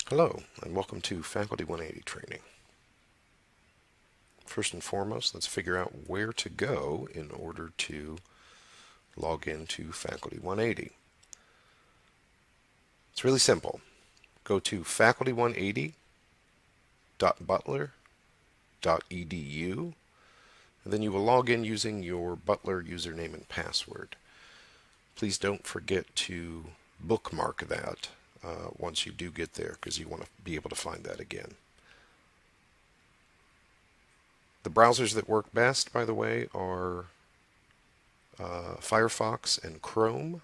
Hello, and welcome to Faculty 180 training. First and foremost, let's figure out where to go in order to log into Faculty 180. It's really simple. Go to faculty180.butler.edu, and then you will log in using your Butler username and password. Please don't forget to bookmark that once you do get there, because you want to be able to find that again. The browsers that work best, by the way, are Firefox and Chrome.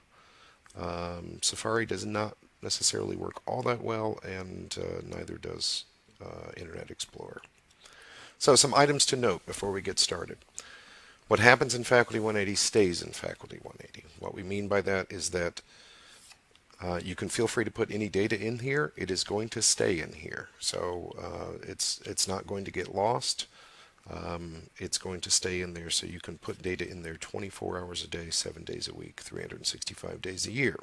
Safari does not necessarily work all that well, and neither does Internet Explorer. So some items to note before we get started. What happens in Faculty 180 stays in Faculty 180. What we mean by that is that you can feel free to put any data in here. It is going to stay in here. So it's not going to get lost. It's going to stay in there, so you can put data in there 24 hours a day, 7 days a week, 365 days a year.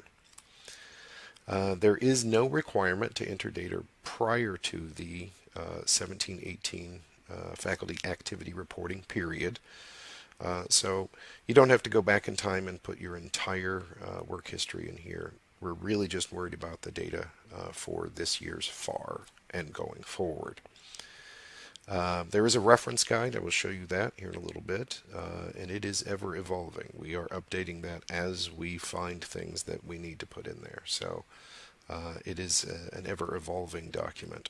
There is no requirement to enter data prior to the 17-18 faculty activity reporting period. So you don't have to go back in time and put your entire work history in here. We're really just worried about the data for this year's FAR and going forward. There is a reference guide. I will show you that here in a little bit, and it is ever evolving. We are updating that as we find things that we need to put in there. So it is an ever evolving document.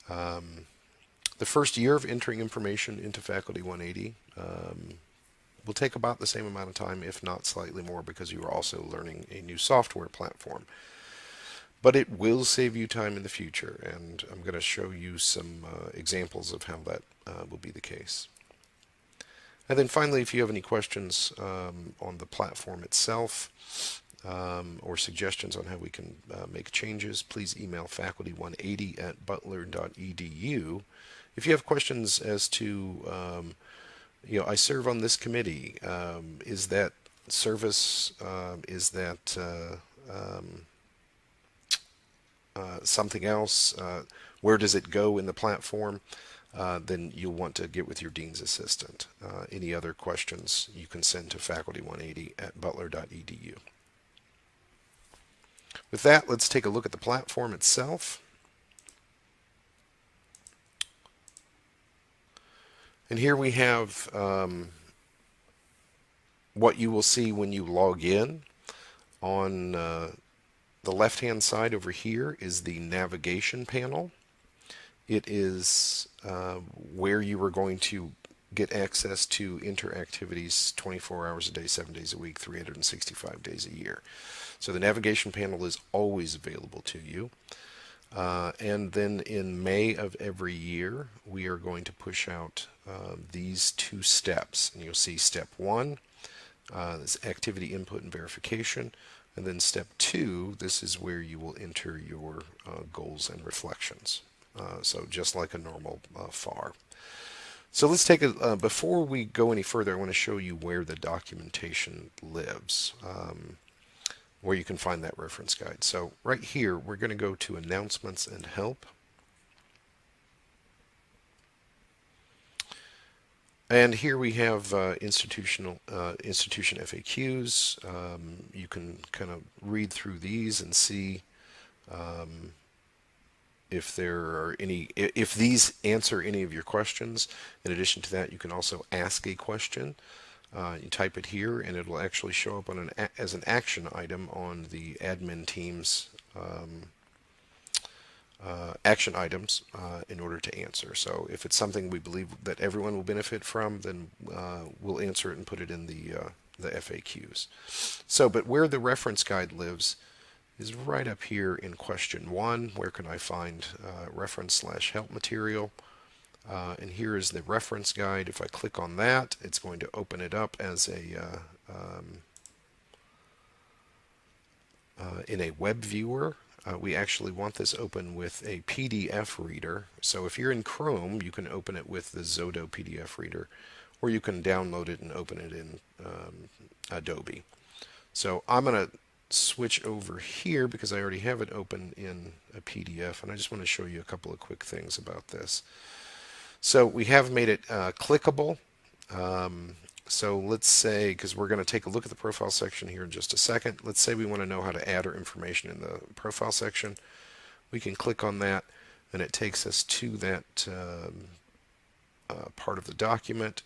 The first year of entering information into Faculty 180 will take about the same amount of time, if not slightly more, because you are also learning a new software platform. But it will save you time in the future, and I'm going to show you some examples of how that will be the case. And then finally, if you have any questions on the platform itself or suggestions on how we can make changes, please email faculty180@butler.edu. If you have questions as to, I serve on this committee, is that service, is that something else, where does it go in the platform, then you'll want to get with your dean's assistant. Any other questions you can send to faculty180@butler.edu. With that, let's take a look at the platform itself. And here we have what you will see when you log in. On the left-hand side over here is the navigation panel. It is where you are going to get access to enter activities 24 hours a day, 7 days a week, 365 days a year. So the navigation panel is always available to you. And then in May of every year, we are going to push out these two steps. And you'll see step 1, this activity input and verification. And then step 2, this is where you will enter your goals and reflections. So just like a normal FAR. So let's take a, before we go any further, I want to show you where the documentation lives, where you can find that reference guide. So right here, we're going to go to Announcements and Help. And here we have institution FAQs. You can kind of read through these and see if there are any, if these answer any of your questions. In addition to that, you can also ask a question. You type it here, and it will actually show up on as an action item on the admin team's action items in order to answer. So if it's something we believe that everyone will benefit from, then we'll answer it and put it in the FAQs. So, but where the reference guide lives is right up here in question 1. Where can I find reference/help material? And here is the reference guide. If I click on that, it's going to open it up as a in a web viewer. We actually want this open with a PDF reader. So if you're in Chrome, you can open it with the Zodo PDF reader, or you can download it and open it in Adobe. So I'm going to switch over here because I already have it open in a PDF, and I just want to show you a couple of quick things about this. So we have made it clickable. So let's say, because we're going to take a look at the profile section here in just a second, let's say we want to know how to add our information in the profile section. We can click on that, and it takes us to that part of the document.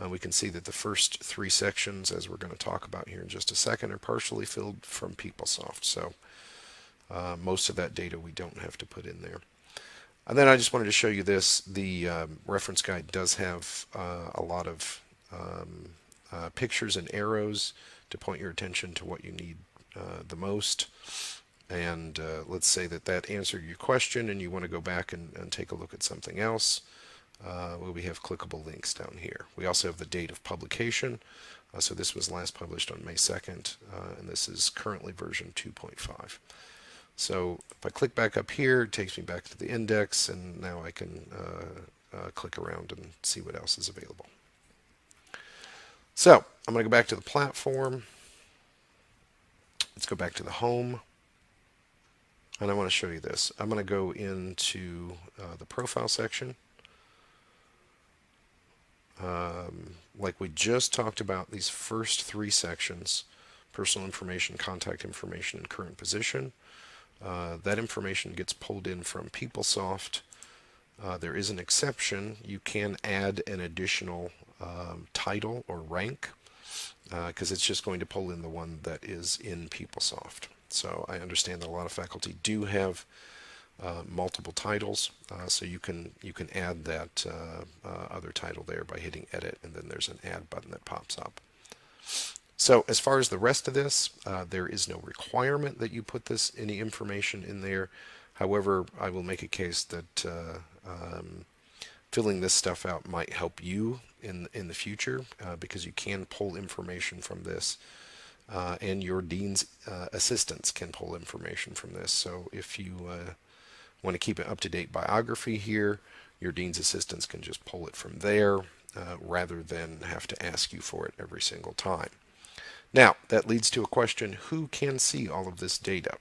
We can see that the first three sections, as we're going to talk about here in just a second, are partially filled from PeopleSoft. So most of that data we don't have to put in there. And then I just wanted to show you this. The reference guide does have a lot of pictures and arrows to point your attention to what you need the most. And let's say that answered your question and you want to go back and take a look at something else. Well, we have clickable links down here. We also have the date of publication. So this was last published on May 2nd, and this is currently version 2.5. So if I click back up here, it takes me back to the index, and now I can click around and see what else is available. So I'm going to go back to the platform. Let's go back to the home. And I want to show you this. I'm going to go into the profile section. Like we just talked about, these first three sections, personal information, contact information, and current position, that information gets pulled in from PeopleSoft. There is an exception. You can add an additional title or rank because it's just going to pull in the one that is in PeopleSoft. So I understand that a lot of faculty do have multiple titles, so you can add that other title there by hitting edit, and then there's an add button that pops up. So as far as the rest of this, there is no requirement that you put any information in there. However, I will make a case that filling this stuff out might help you in the future because you can pull information from this. And your dean's assistants can pull information from this. So if you want to keep an up-to-date biography here, your dean's assistants can just pull it from there rather than have to ask you for it every single time. Now, that leads to a question: who can see all of this data?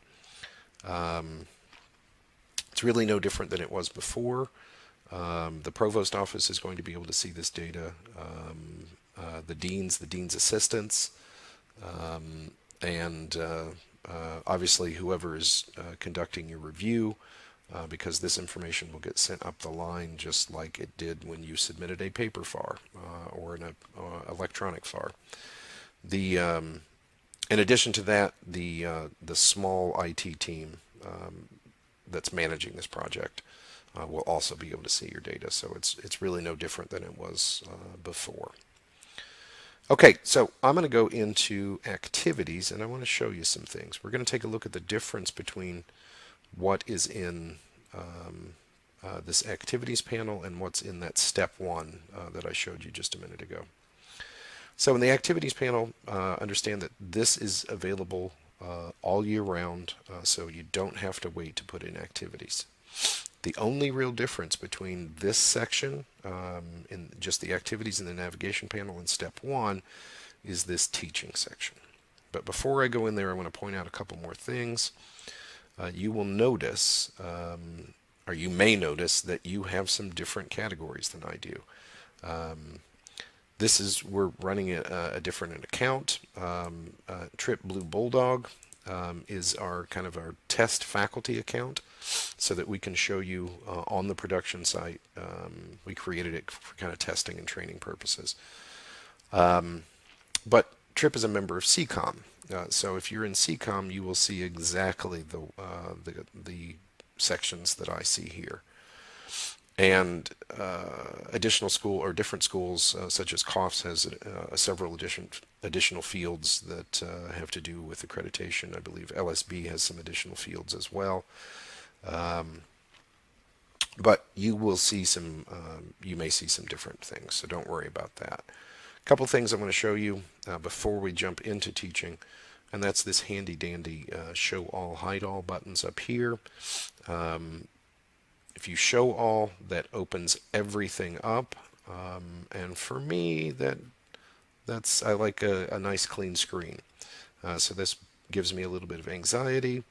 It's really no different than it was before. The provost office is going to be able to see this data. The dean's assistants, and obviously whoever is conducting your review, because this information will get sent up the line just like it did when you submitted a paper FAR or an electronic FAR. In addition to that, the small IT team that's managing this project will also be able to see your data. So it's really no different than it was before. Okay, so I'm going to go into activities, and I want to show you some things. We're going to take a look at the difference between what is in this activities panel and what's in that step one that I showed you just a minute ago. So in the activities panel, understand that this is available all year round, so you don't have to wait to put in activities. The only real difference between this section, in just the activities in the navigation panel in step one, is this teaching section. But before I go in there, I want to point out a couple more things. You will notice, or you may notice, that you have some different categories than I do. We're running a different account. Trip Blue Bulldog is our test faculty account, so that we can show you on the production site. We created it for kind of testing and training purposes. But Trip is a member of CCOM, so if you're in CCOM, you will see exactly the sections that I see here. And additional school or different schools, such as COFS, has several additional fields that have to do with accreditation. I believe LSB has some additional fields as well. But you will see you may see some different things, so don't worry about that. A couple things I want to show you before we jump into teaching, and that's this handy dandy show all, hide all buttons up here. If you show all, that opens everything up, and for me, I like a nice clean screen. So this gives me a little bit of anxiety.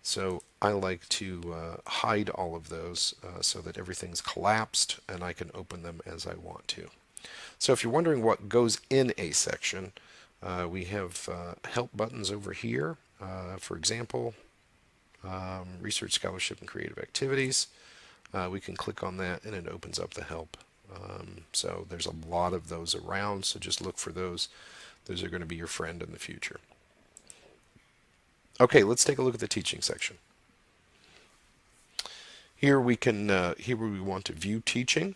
So I like to hide all of those so that everything's collapsed and I can open them as I want to. So if you're wondering what goes in a section, we have help buttons over here. For example, research, scholarship, and creative activities. We can click on that and it opens up the help. So there's a lot of those around, so just look for those. Those are going to be your friend in the future. Okay, let's take a look at the teaching section. Here we can, here we want to view teaching.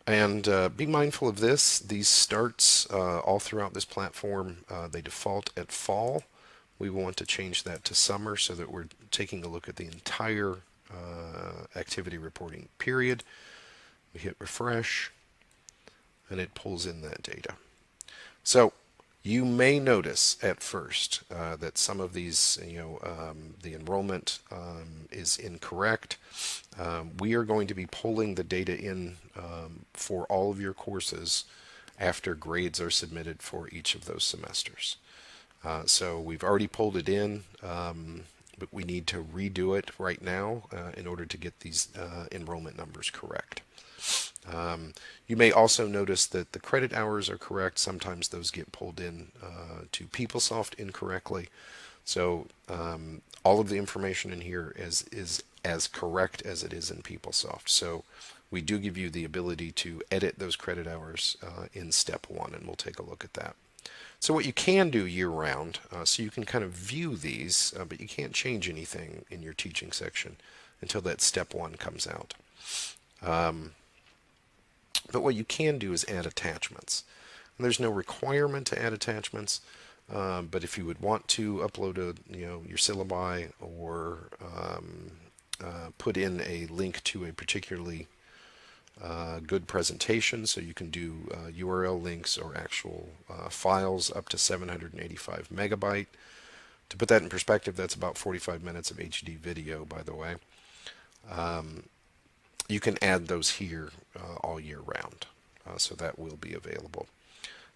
And be mindful of this. These starts all throughout this platform, they default at fall. We want to change that to summer so that we're taking a look at the entire activity reporting period. We hit refresh and it pulls in that data. So you may notice at first that some of these, the enrollment is incorrect. We are going to be pulling the data in for all of your courses after grades are submitted for each of those semesters. So we've already pulled it in, but we need to redo it right now in order to get these enrollment numbers correct. You may also notice that the credit hours are correct. Sometimes those get pulled in to PeopleSoft incorrectly. So all of the information in here is as correct as it is in PeopleSoft. So we do give you the ability to edit those credit hours in step 1, and we'll take a look at that. So what you can do year-round, so you can kind of view these, but you can't change anything in your teaching section until that step 1 comes out. But what you can do is add attachments. And there's no requirement to add attachments, but if you would want to upload your syllabi or put in a link to a particularly good presentation, so you can do URL links or actual files up to 785 megabyte. To put that in perspective, that's about 45 minutes of HD video, by the way. You can add those here all year round, so that will be available.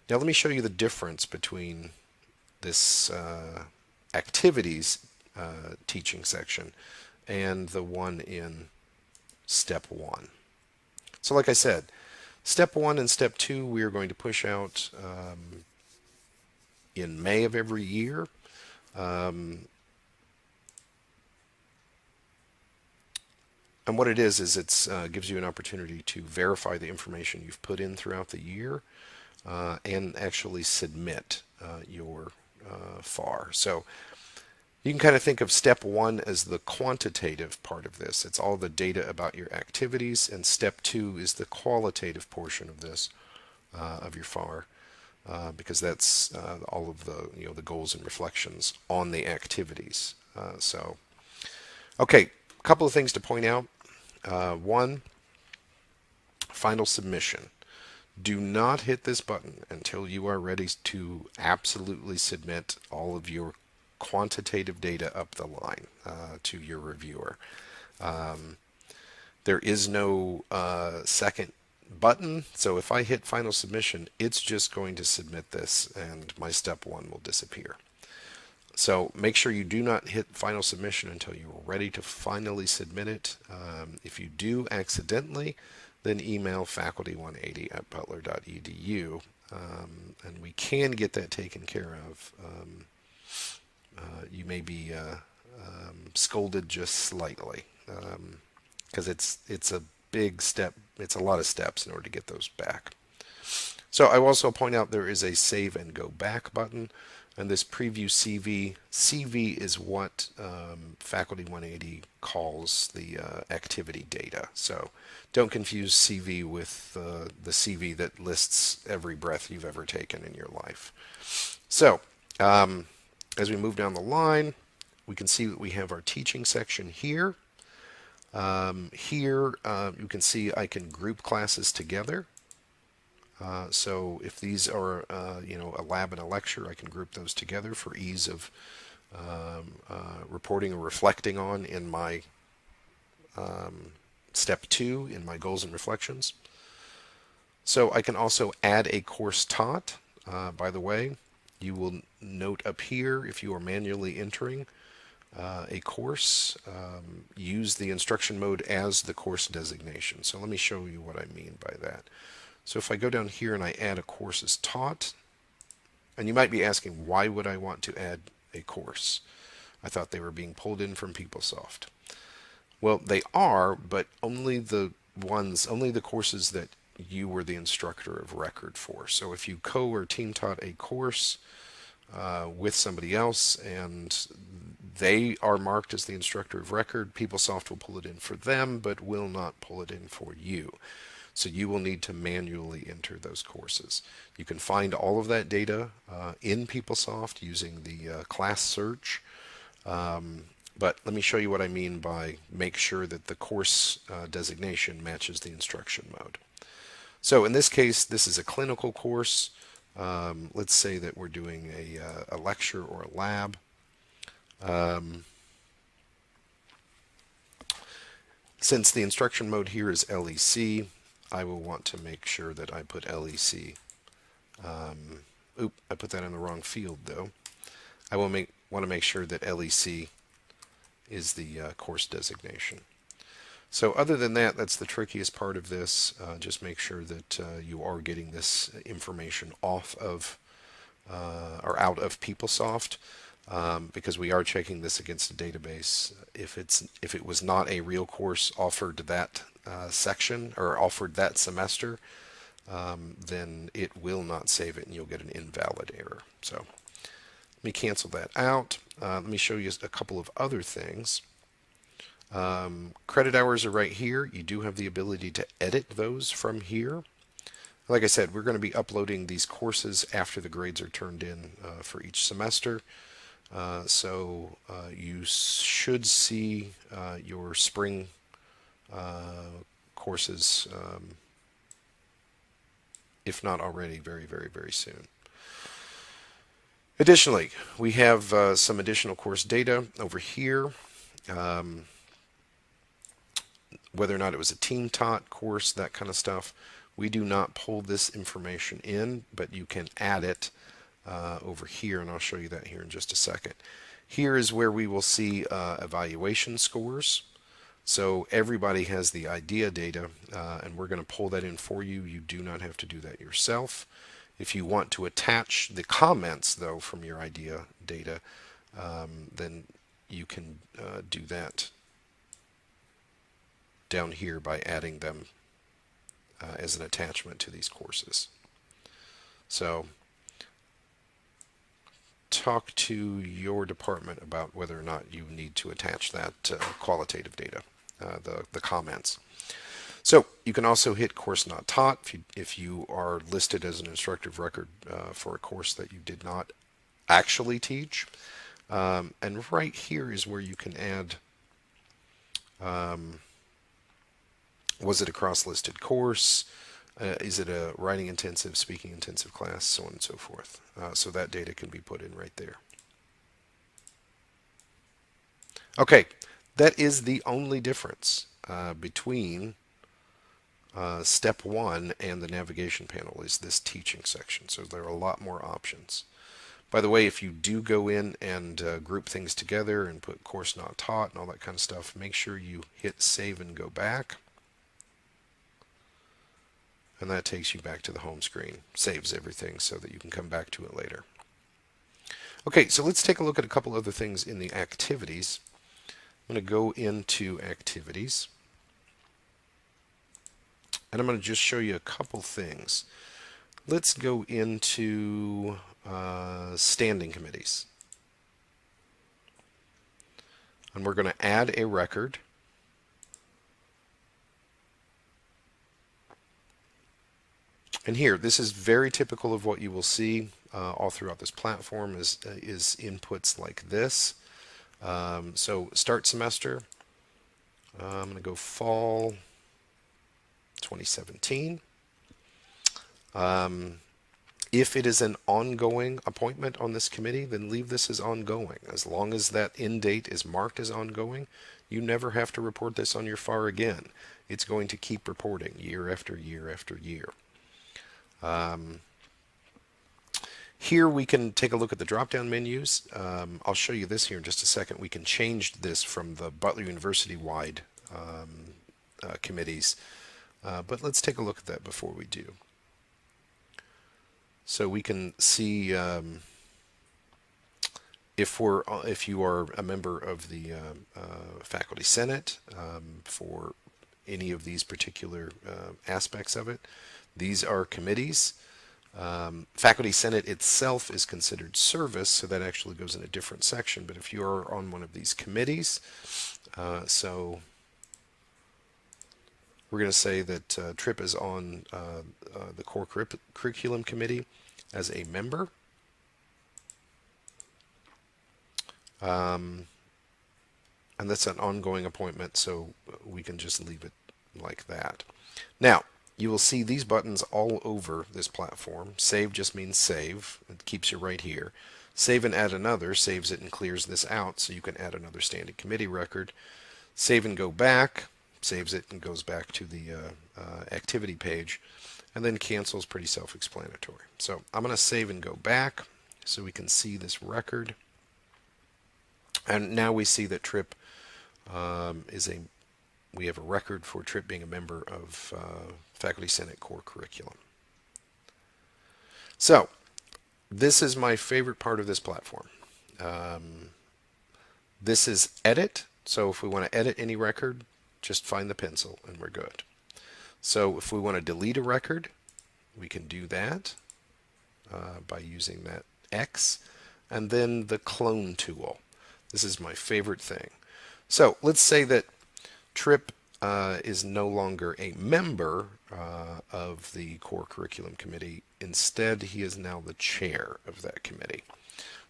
Now let me show you the difference between this activities teaching section and the one in step 1. So like I said, step 1 and step 2 we are going to push out in May of every year. And what it is it's gives you an opportunity to verify the information you've put in throughout the year and actually submit your FAR. So you can kind of think of step 1 as the quantitative part of this. It's all the data about your activities, and step 2 is the qualitative portion of this, of your FAR, because that's all of the the goals and reflections on the activities. Okay, a couple of things to point out. One, final submission. Do not hit this button until you are ready to absolutely submit all of your quantitative data up the line to your reviewer. There is no second button, so if I hit final submission, it's just going to submit this and my step 1 will disappear. So make sure you do not hit final submission until you're ready to finally submit it. If you do accidentally, then email faculty180@butler.edu, and we can get that taken care of. You may be scolded just slightly because it's a big step. It's a lot of steps in order to get those back. So I will also point out there is a save and go back button. And this preview CV is what Faculty180 calls the activity data. So don't confuse CV with the CV that lists every breath you've ever taken in your life. So as we move down the line, we can see that we have our teaching section here. Here you can see I can group classes together. So if these are, a lab and a lecture, I can group those together for ease of reporting or reflecting on in my step 2 in my goals and reflections. So I can also add a course taught. by the way, you will note up here if you are manually entering a course, use the instruction mode as the course designation. So let me show you what I mean by that. So if I go down here and I add a course as taught, and you might be asking, why would I want to add a course? I thought they were being pulled in from PeopleSoft. Well, they are, but only the courses that you were the instructor of record for. So if you co or team taught a course with somebody else and they are marked as the instructor of record, PeopleSoft will pull it in for them, but will not pull it in for you. So you will need to manually enter those courses. You can find all of that data in PeopleSoft using the class search. But let me show you what I mean by make sure that the course designation matches the instruction mode. So in this case, this is a clinical course. Let's say that we're doing a lecture or a lab. Since the instruction mode here is LEC, I will want to make sure that I put LEC. I put that in the wrong field though. I will want to make sure that LEC is the course designation. So other than that, that's the trickiest part of this. Just make sure that you are getting this information off of or out of PeopleSoft, because we are checking this against a database. If it was not a real course offered that section or offered that semester, then it will not save it and you'll get an invalid error. So let me cancel that out. Let me show you a couple of other things. Credit hours are right here. You do have the ability to edit those from here. Like I said, we're going to be uploading these courses after the grades are turned in for each semester. So you should see your spring courses, if not already, very, very, very soon. Additionally, we have some additional course data over here. Whether or not it was a team taught course, that kind of stuff. We do not pull this information in, but you can add it over here, and I'll show you that here in just a second. Here is where we will see evaluation scores. So everybody has the idea data, and we're going to pull that in for you. You do not have to do that yourself. If you want to attach the comments, though, from your idea data, then you can do that down here by adding them as an attachment to these courses. So talk to your department about whether or not you need to attach that qualitative data, the comments. So you can also hit course not taught if you are listed as an instructor of record for a course that you did not actually teach. And right here is where you can add, was it a cross-listed course? Is it a writing intensive, speaking intensive class, so on and so forth. So that data can be put in right there. Okay, that is the only difference between step one and the navigation panel is this teaching section. So there are a lot more options. By the way, if you do go in and group things together and put course not taught and all that kind of stuff, make sure you hit save and go back. And that takes you back to the home screen, saves everything so that you can come back to it later. Okay, so let's take a look at a couple other things in the activities. I'm going to go into activities, and I'm going to just show you a couple things. Let's go into standing committees. And we're going to add a record. And here, this is very typical of what you will see all throughout this platform is inputs like this. So start semester, I'm going to go fall 2017. If it is an ongoing appointment on this committee, then leave this as ongoing. As long as that end date is marked as ongoing, you never have to report this on your FAR again. It's going to keep reporting year after year after year. Here we can take a look at the drop-down menus. I'll show you this here in just a second. We can change this from the Butler University-wide committees, but let's take a look at that before we do. So we can see if you are a member of the Faculty Senate for any of these particular aspects of it. These are committees. Faculty Senate itself is considered service, so that actually goes in a different section. But if you are on one of these committees, so we're going to say that Tripp is on the core curriculum committee as a member. And that's an ongoing appointment, so we can just leave it like that. Now, you will see these buttons all over this platform. Save just means save. It keeps you right here. Save and add another saves it and clears this out, so you can add another standing committee record. Save and go back saves it and goes back to the activity page. And then cancel is pretty self-explanatory. So I'm going to save and go back so we can see this record. And now we see that Tripp we have a record for Tripp being a member of Faculty Senate core curriculum. So this is my favorite part of this platform. This is edit. So if we want to edit any record, just find the pencil and we're good. So if we want to delete a record, we can do that by using that X, and then the clone tool. This is my favorite thing. So let's say that Tripp is no longer a member of the core curriculum committee. Instead, he is now the chair of that committee.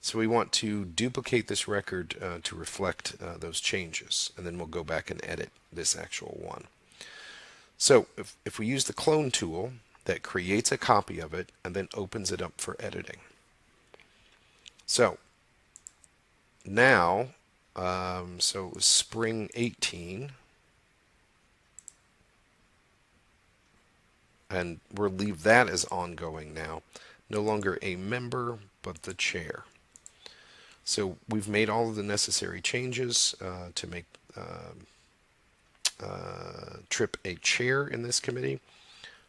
So we want to duplicate this record to reflect those changes, and then we'll go back and edit this actual one. So if we use the clone tool, that creates a copy of it and then opens it up for editing. So now, so it was spring 18, and we'll leave that as ongoing now. No longer a member, but the chair. So we've made all of the necessary changes to make Tripp a chair in this committee.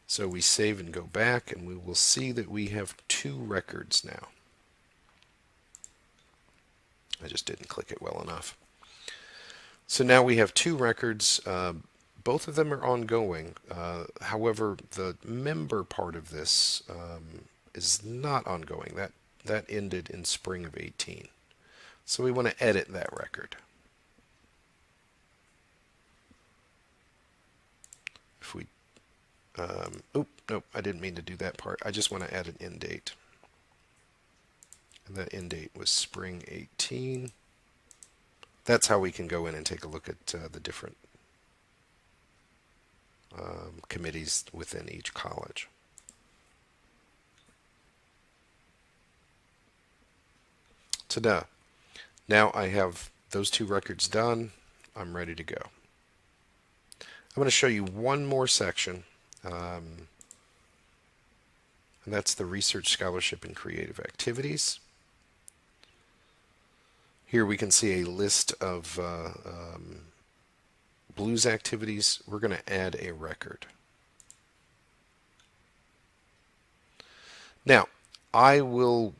So we save and go back, and we will see that we have 2 records now. I just didn't click it well enough. So now we have 2 records. Both of them are ongoing. However, the member part of this is not ongoing. That ended in spring of 18. So we want to edit that record. If we, nope, I didn't mean to do that part. I just want to add an end date. And that end date was spring 18. That's how we can go in and take a look at the different committees within each college. Ta-da! Now I have those 2 records done. I'm ready to go. I'm going to show you one more section, and that's the Research Scholarship and Creative Activities. Here we can see a list of blues activities. We're going to add a record. Now, I will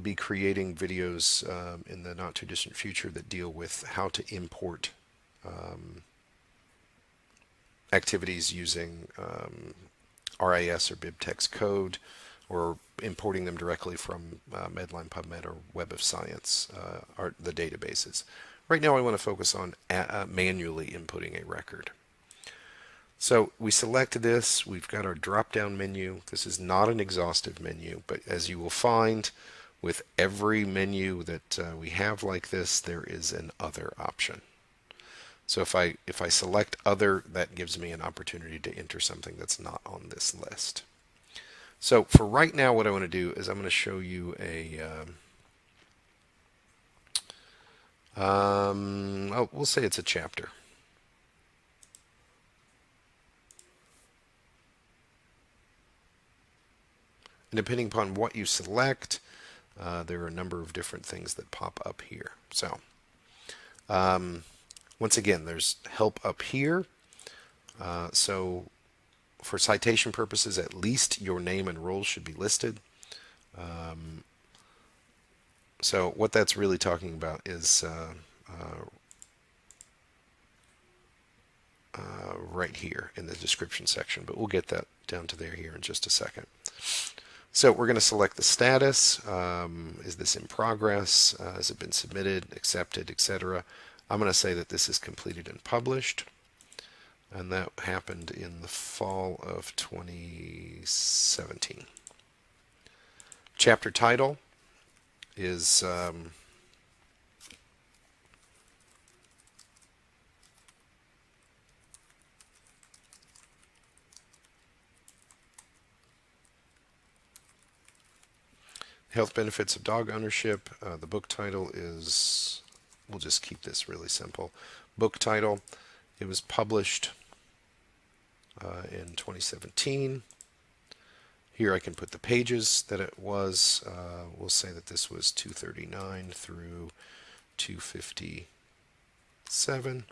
be creating videos in the not too distant future that deal with how to import activities using RIS or BibTeX code, or importing them directly from Medline, PubMed, or Web of Science, the databases. Right now I want to focus on manually inputting a record. So we select this, we've got our drop-down menu. This is not an exhaustive menu, but as you will find with every menu that we have like this, there is an other option. So if I select other, that gives me an opportunity to enter something that's not on this list. So for right now, what I want to do is I'm going to show you a, we'll say it's a chapter. And depending upon what you select, there are a number of different things that pop up here. So once again, there's help up here. So for citation purposes, at least your name and role should be listed. So what that's really talking about is right here in the description section, but we'll get that down to there here in just a second. So we're going to select the status. Is this in progress? Has it been submitted, accepted, etc.? I'm going to say that this is completed and published. And that happened in the fall of 2017. Chapter title is Health Benefits of Dog Ownership. The book title is, we'll just keep this really simple. Book title, it was published in 2017. Here I can put the pages that it was. We'll say that this was 239 through 257.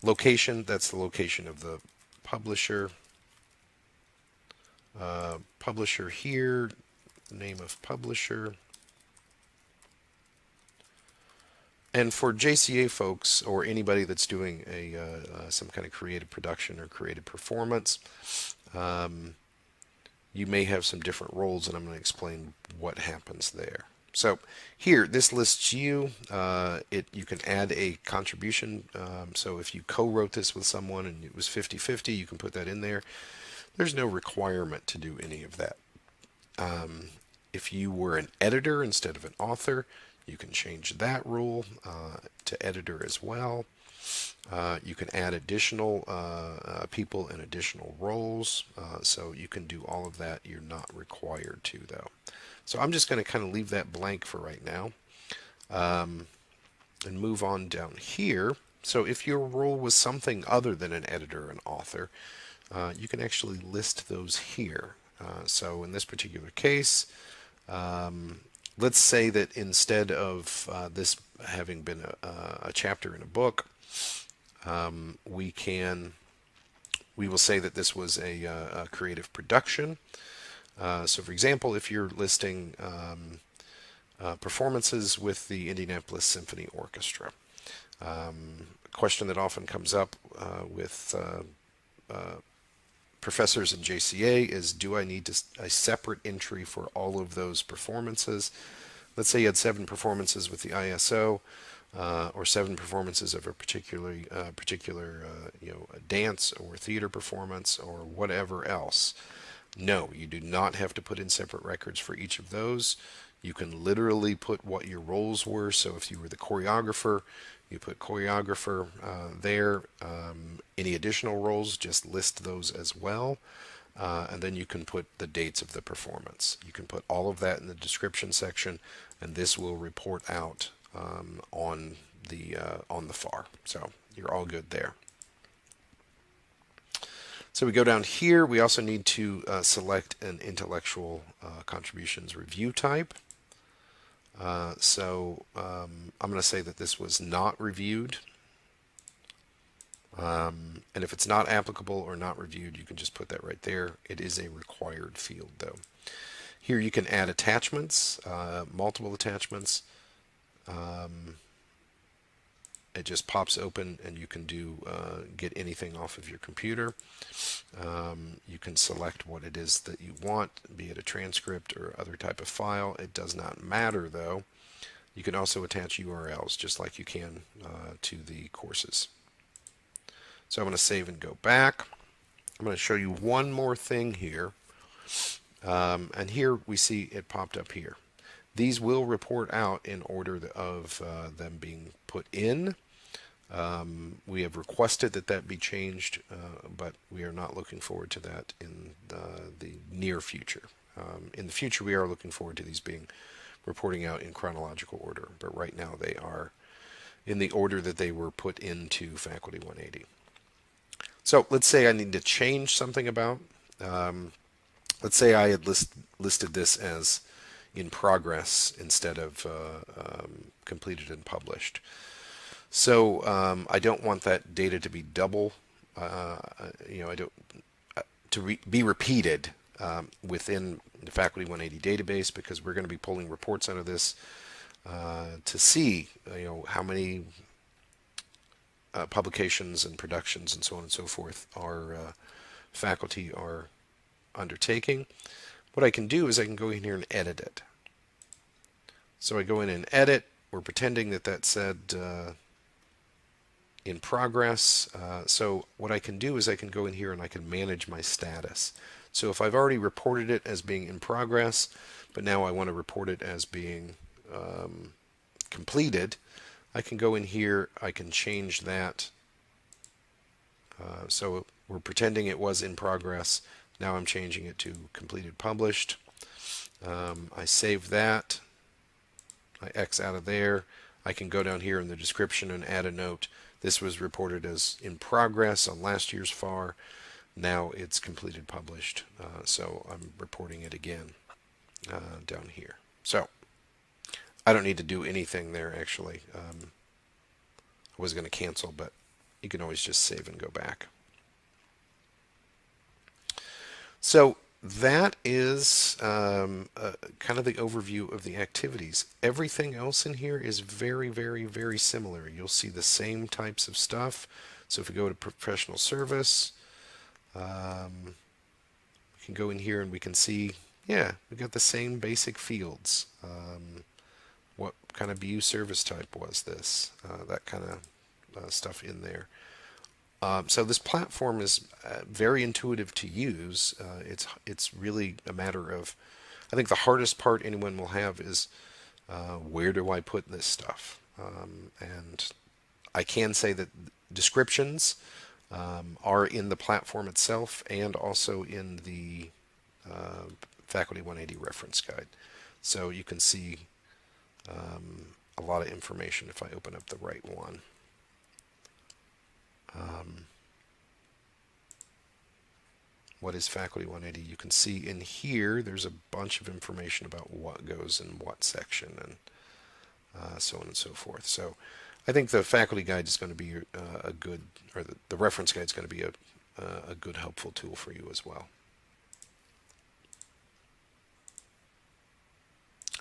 Location, that's the location of the publisher. Publisher here, name of publisher. And for JCA folks, or anybody that's doing some kind of creative production or creative performance, you may have some different roles, and I'm going to explain what happens there. So here, this lists you. You can add a contribution. So if you co-wrote this with someone and it was 50-50, you can put that in there. There's no requirement to do any of that. If you were an editor instead of an author, you can change that rule to editor as well. You can add additional people and additional roles. So you can do all of that. You're not required to, though. So I'm just going to kind of leave that blank for right now and move on down here. So if your role was something other than an editor or an author, you can actually list those here. So in this particular case, let's say that instead of this having been a chapter in a book, we will say that this was a creative production. So for example, if you're listing performances with the Indianapolis Symphony Orchestra, a question that often comes up with professors in JCA is, do I need a separate entry for all of those performances? Let's say you had 7 performances with the ISO, or 7 performances of a particular dance or theater performance or whatever else. No, you do not have to put in separate records for each of those. You can literally put what your roles were. So if you were the choreographer, you put choreographer there. Any additional roles, just list those as well. And then you can put the dates of the performance. You can put all of that in the description section, and this will report out on the FAR. So you're all good there. So we go down here. We also need to select an intellectual contributions review type. So I'm going to say that this was not reviewed. And if it's not applicable or not reviewed, you can just put that right there. It is a required field, though. Here you can add attachments, multiple attachments. It just pops open, and you can get anything off of your computer. You can select what it is that you want, be it a transcript or other type of file. It does not matter, though. You can also attach URLs, just like you can to the courses. So I'm going to save and go back. I'm going to show you one more thing here. And here we see it popped up here. These will report out in order of them being put in. We have requested that be changed, but we are not looking forward to that in the near future. In the future, we are looking forward to these reporting out in chronological order, but right now they are in the order that they were put into Faculty 180. So let's say I need to change something about. let's say I had listed this as in progress instead of completed and published. So I don't want that data to be double. I don't be repeated within the Faculty 180 database, because we're going to be pulling reports out of this to see how many publications and productions and so on and so forth our faculty are undertaking. What I can do is I can go in here and edit it. So I go in and edit. We're pretending that said in progress. So what I can do is I can go in here and I can manage my status. So if I've already reported it as being in progress, but now I want to report it as being completed, I can go in here, I can change that. So we're pretending it was in progress. Now I'm changing it to completed published. I save that. I X out of there. I can go down here in the description and add a note. This was reported as in progress on last year's FAR. Now it's completed published. So I'm reporting it again down here. So I don't need to do anything there actually. I was going to cancel, but you can always just save and go back. So that is kind of the overview of the activities. Everything else in here is very, very, very similar. You'll see the same types of stuff. So if we go to professional service, we can go in here and we can see, yeah, we've got the same basic fields. What kind of view service type was this? That kind of stuff in there. So this platform is very intuitive to use. It's really a matter of, I think the hardest part anyone will have is where do I put this stuff? And I can say that descriptions are in the platform itself and also in the Faculty 180 reference guide. So you can see a lot of information if I open up the right one. What is Faculty 180? You can see in here there's a bunch of information about what goes in what section and so on and so forth. So I think the faculty guide is going to be a good, or the reference guide is going to be a good helpful tool for you as well.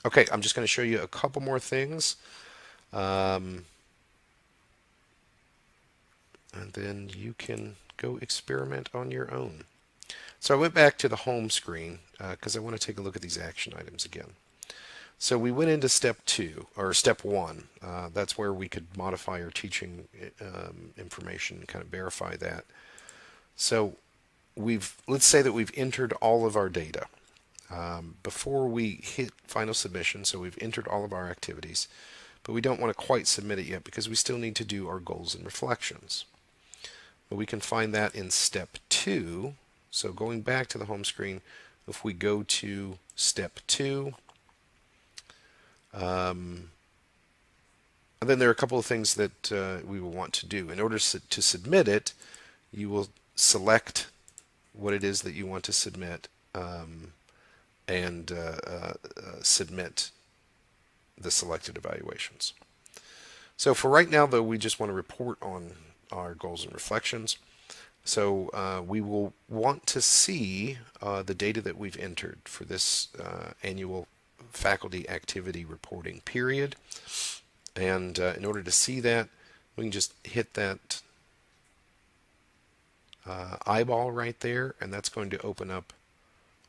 Okay, I'm just going to show you a couple more things. And then you can go experiment on your own. So I went back to the home screen because I want to take a look at these action items again. So we went into step 2, or step 1. That's where we could modify our teaching information and kind of verify that. So let's say that we've entered all of our data. Before we hit final submission, so we've entered all of our activities, but we don't want to quite submit it yet because we still need to do our goals and reflections. But we can find that in step 2. So going back to the home screen, if we go to step 2, and then there are a couple of things that we will want to do. In order to submit it, you will select what it is that you want to submit and submit the selected evaluations. So for right now, though, we just want to report on our goals and reflections. So we will want to see the data that we've entered for this annual faculty activity reporting period. And in order to see that, we can just hit that eyeball right there, and that's going to open up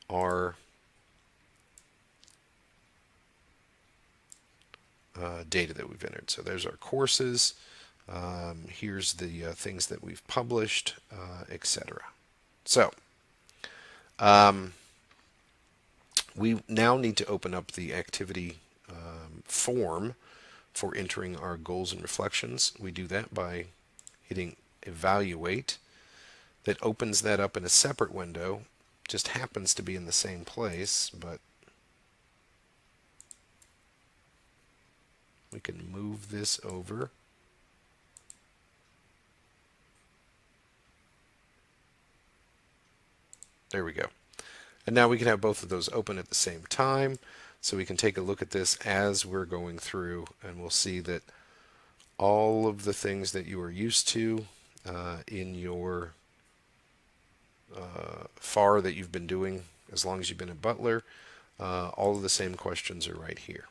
our data that we've entered. So there's our courses. Here's the things that we've published, etc. So we now need to open up the activity form for entering our goals and reflections. We do that by hitting evaluate. That opens that up in a separate window. Just happens to be in the same place, but we can move this over. There we go. And now we can have both of those open at the same time. So we can take a look at this as we're going through, and we'll see that all of the things that you are used to in your FAR that you've been doing as long as you've been at Butler, all of the same questions are right here.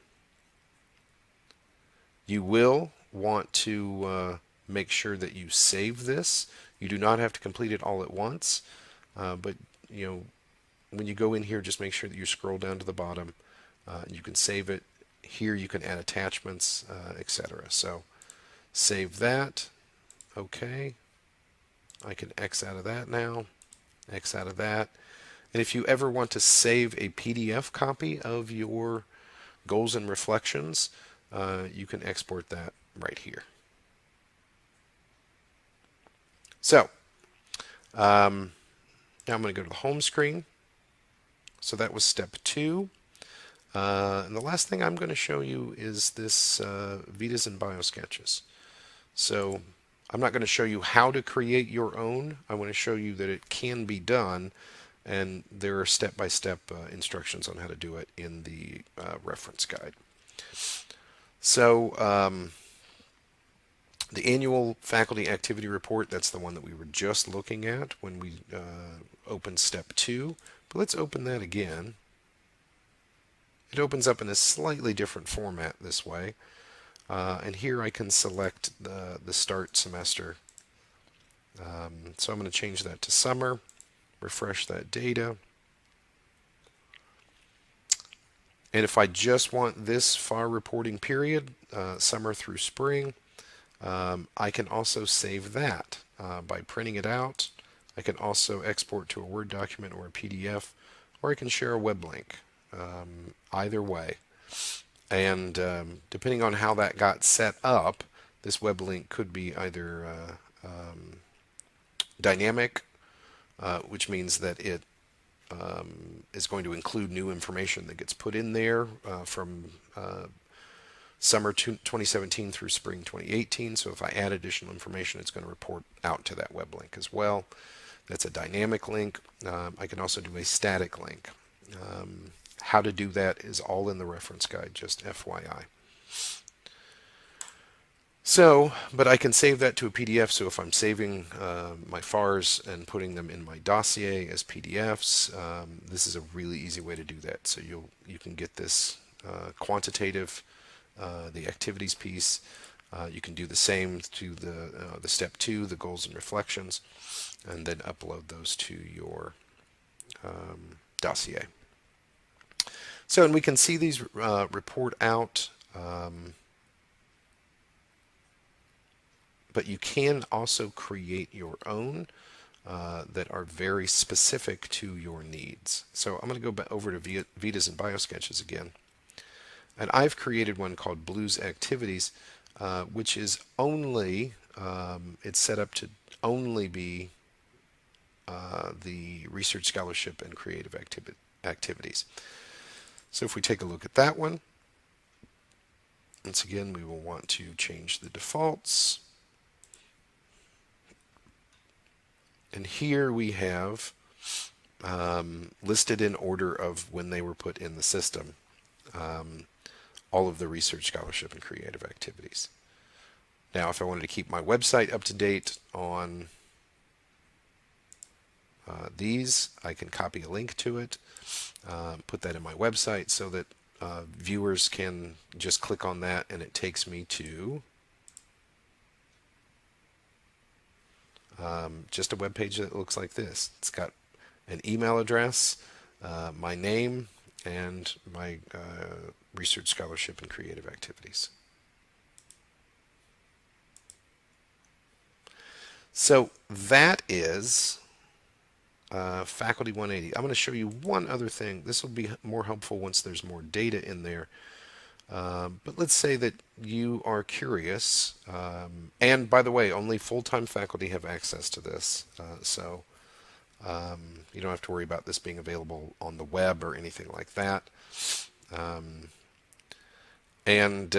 You will want to make sure that you save this. You do not have to complete it all at once, but when you go in here, just make sure that you scroll down to the bottom. You can save it. Here you can add attachments, etc. So save that. Okay. I can X out of that now. X out of that. And if you ever want to save a PDF copy of your goals and reflections, you can export that right here. So now I'm going to go to the home screen. So that was step 2. And the last thing I'm going to show you is this Vidas and Biosketches. So I'm not going to show you how to create your own. I want to show you that it can be done, and there are step-by-step instructions on how to do it in the reference guide. So the annual faculty activity report, that's the one that we were just looking at when we opened step 2. But let's open that again. It opens up in a slightly different format this way. And here I can select the start semester. So I'm going to change that to summer, refresh that data. And if I just want this FAR reporting period, summer through spring, I can also save that by printing it out. I can also export to a Word document or a PDF, or I can share a web link. Either way. And depending on how that got set up, this web link could be either dynamic, which means that it is going to include new information that gets put in there from summer 2017 through spring 2018. So if I add additional information, it's going to report out to that web link as well. That's a dynamic link. I can also do a static link. How to do that is all in the reference guide, just FYI. So, but I can save that to a PDF. So if I'm saving my FARs and putting them in my dossier as PDFs, this is a really easy way to do that. So you can get this quantitative, the activities piece. You can do the same to the step 2, the goals and reflections, and then upload those to your dossier. So, and we can see these report out, but you can also create your own that are very specific to your needs. So I'm going to go back over to Vidas and Biosketches again. And I've created one called Blues Activities, which is only, it's set up to only be the research scholarship and creative activities. So if we take a look at that one, once again, we will want to change the defaults. And here we have listed in order of when they were put in the system, all of the research scholarship and creative activities. Now, if I wanted to keep my website up to date on these, I can copy a link to it, put that in my website so that viewers can just click on that and it takes me to just a web page that looks like this. It's got an email address, my name, and my research scholarship and creative activities. So that is Faculty 180. I'm going to show you one other thing. This will be more helpful once there's more data in there. But let's say that you are curious, and by the way, only full-time faculty have access to this, so you don't have to worry about this being available on the web or anything like that. And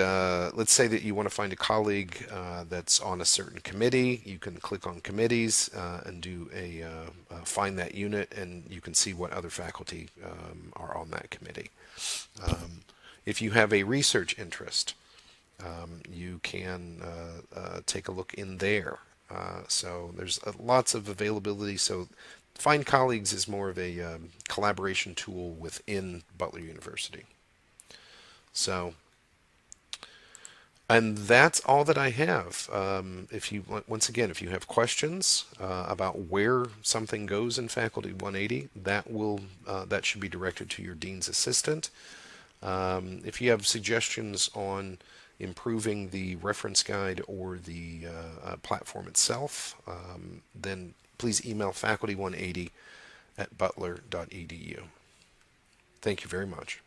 let's say that you want to find a colleague that's on a certain committee. You can click on committees and do a find that unit, and you can see what other faculty are on that committee. If you have a research interest, you can take a look in there. So there's lots of availability. So Find Colleagues is more of a collaboration tool within Butler University. So, and that's all that I have. If you once again, if you have questions about where something goes in Faculty 180, that should be directed to your dean's assistant. If you have suggestions on improving the reference guide or the platform itself, then please email faculty180 at butler.edu. Thank you very much.